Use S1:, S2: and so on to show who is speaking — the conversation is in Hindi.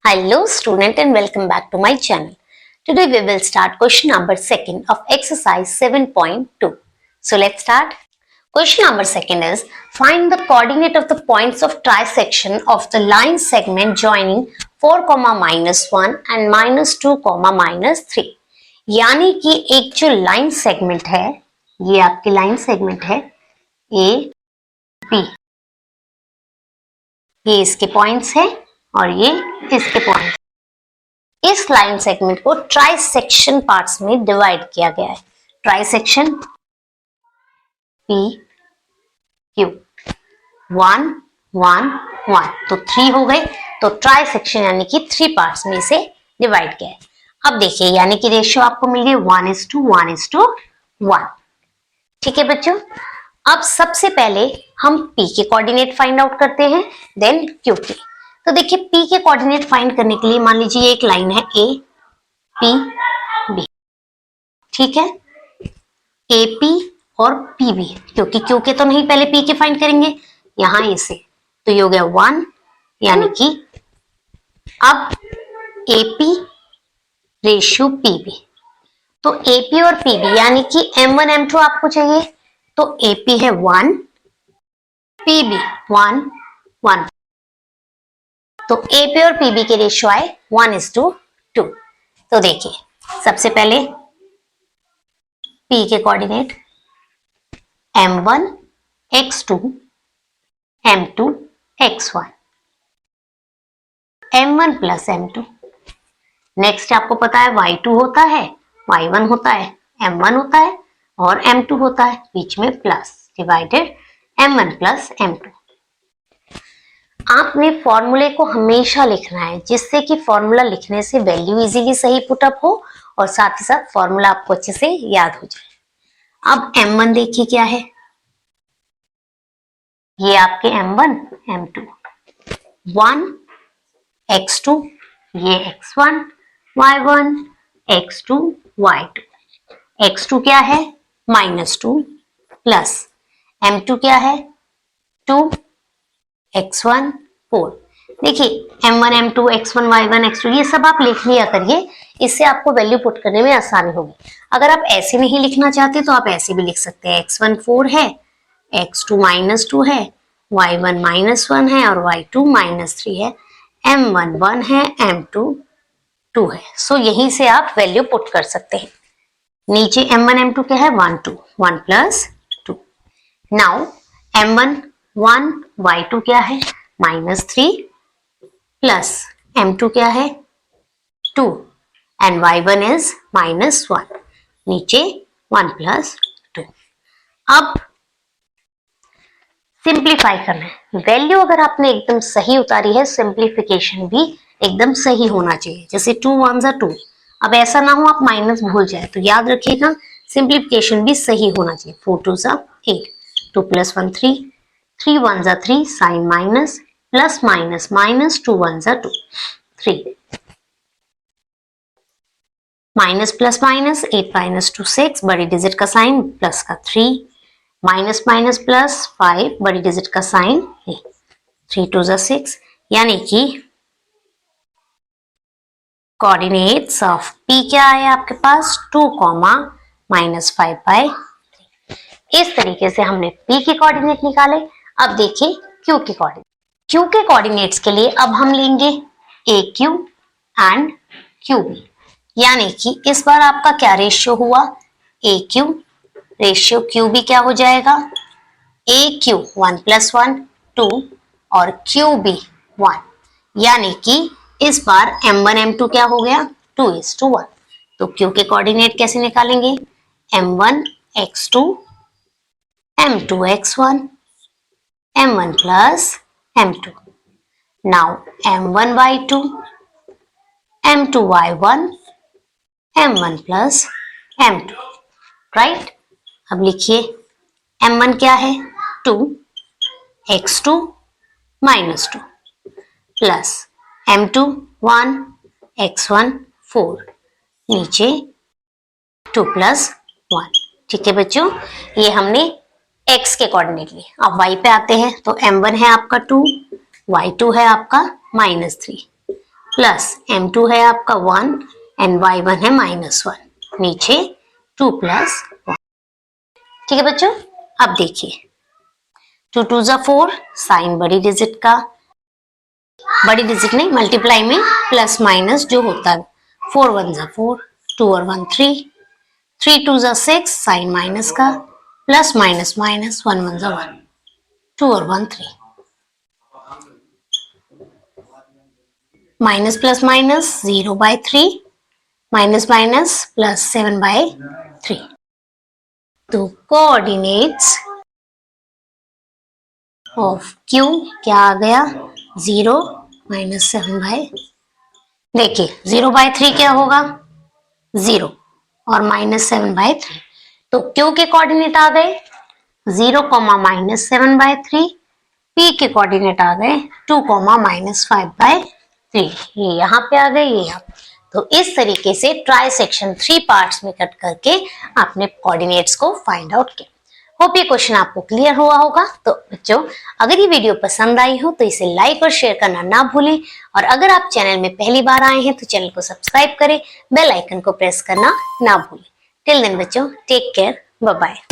S1: Hello student and welcome back to my channel. Today we will start question number 2 of exercise 7.2. So let's start. Question number 2 is find the coordinate of the points of trisection of the line segment joining 4, -1 and -2, -3. यानी कि एक जो लाइन सेगमेंट है, ये आपकी लाइन सेगमेंट है ए बी, ये इसके पॉइंट्स है और ये इसके पॉइंट। इस लाइन सेगमेंट को ट्राइसेक्शन पार्ट्स में डिवाइड किया गया है। ट्राइसेक्शन पी क्यू 1 1 1 तो 3 हो गए, तो ट्राइसेक्शन यानी कि 3 पार्ट्स में इसे डिवाइड किया है। अब देखिए यानी कि रेशियो आपको मिल गई 1:1:1। ठीक है बच्चों, अब सबसे पहले हम P के कोऑर्डिनेट फाइंड आउट करते हैं, देन Q के। तो देखिए P के कोऑर्डिनेट फाइंड करने के लिए मान लीजिए एक लाइन है A P B, ठीक है, AP और PB, क्योंकि Q के तो नहीं, पहले P के फाइंड करेंगे, यहां A से, तो ये हो गया 1, यानी कि अब AP रेशियो PB, तो AP और PB यानी कि M1 M2 आपको चाहिए, तो AP है 1, PB 1 1, तो AP और PB के रेशियो आए 1:2। तो देखिए सबसे पहले P के coordinate M1 x2 M2 x1, M1 plus M2। Next आपको पता है Y2 होता है, Y1 होता है, M1 होता है और M2 होता है, बीच में plus, divided M1 plus M2। आपने फॉर्मूले को हमेशा लिखना है, जिससे कि फॉर्मूला लिखने से वैल्यू इजीली सही पुटअप हो और साथ ही साथ फॉर्मूला आपको अच्छे से याद हो जाए। अब M1 देखिए क्या है, ये आपके M1 M2, 1 x2, ये x1 y1, x2 y2, x2 क्या है -2 प्लस M2 क्या है 2 x1 4। देखिए M1 M2 x1 y1 x2 ये सब आप लिख लिया करिए, इससे आपको वैल्यू पुट करने में आसानी होगी। अगर आप ऐसे नहीं लिखना चाहते तो आप ऐसे भी लिख सकते हैं, x1 4 है, x2 -2 है, y1 -1 है और y2 -3 है, M1 1 है, M2 2 है। सो यहीं से आप वैल्यू पुट कर सकते हैं। नीचे M1 M2 क्या है 1 2 1 प्लस 2। नाउ M1 1 y2 क्या है -3 प्लस M2 क्या है 2 एंड y1 इज -1, नीचे 1 प्लस 2। अब सिंप्लीफाई करना है। वैल्यू अगर आपने एकदम सही उतारी है, सिंप्लीफिकेशन भी एकदम सही होना चाहिए, जैसे 2 1s are 2। अब ऐसा ना हो आप माइनस भूल जाए, तो याद रखिएगा सिंप्लीफिकेशन भी सही होना चाहिए। 4 2s are 8, 2 + 1 3, 3 1s are 3, sign minus plus minus minus, 2 1s are 2 3, minus plus minus 8 - 2 6, बड़ी डिजिट का साइन प्लस का 3, माइनस माइनस प्लस 5, बड़ी डिजिट का साइन 3 2s are 6, यानी कि कोऑर्डिनेट्स ऑफ P क्या है आपके पास 2, -5/3। इस तरीके से हमने P के कोऑर्डिनेट निकाले। अब देखिए Q के कोऑर्डिनेट। Q के कोऑर्डिनेट्स के लिए अब हम लेंगे AQ एंड QB, यानी कि इस बार आपका क्या रेशियो हुआ AQ रेशियो QB क्या हो जाएगा AQ 1 + 1 2 और QB 1, यानी कि इस बार M1 M2 क्या हो गया 2:1। तो Q के कोऑर्डिनेट कैसे निकालेंगे M1 x2 M2 x1 M1 plus M2। Now M1 y2 M2 y1 M1 plus M2, right. अब लिखिए M1 क्या है 2 x2 -2 प्लस M2 1 x1 4, नीचे 2 + 1। ठीक है बच्चों, ये हमने x के कोऑर्डिनेट लिए। अब y पे आते हैं, तो M1 है आपका 2, y2 है आपका -3, प्लस m2 है आपका 1 एंड y1 है -1, नीचे 2 + 1। ठीक है बच्चों, अब देखिए 2 2 ज़ा 4, साइन बड़ी डिजिट का, बड़ी डिजिट नहीं मल्टीप्लाई में प्लस माइनस जो होता है, 4 1 ज़ा 4, 2 और 1 3, 3 2 ज़ा 6, साइन माइनस का, प्लस माइनस माइनस, 1 1 ज़ा 1, 2 और 1 3, minus plus minus 0/3, minus minus plus 7/3। तो कोऑर्डिनेट्स ऑफ Q क्या आ गया, 0 - 7/3। देखिए 0/3 क्या होगा, 0 और -7/3, तो Q के कोऑर्डिनेट आ गए 0, -7/3, P के कोऑर्डिनेट आ गए 2, -5/3। ये यहाँ पे आ गए, ये यहाँ पे। तो इस तरीके से ट्राई सेक्शन 3 पार्ट्स में कट करके आपने कोऑर्डिनेट्स को फाइंड आउट किया। होप ये क्वेश्चन आपको क्लियर हुआ होगा। तो बच्चों अगर ये वीडियो पसंद आई हो तो इसे लाइक और शेयर करना ना भूलें, और अगर आप चैनल में पहली बार आए हैं तो चैनल को सब्सक्राइब करें, बेल आइकन को प्रेस करना ना भूलें। टिल देन बच्चों, टेक केयर, बाय बाय।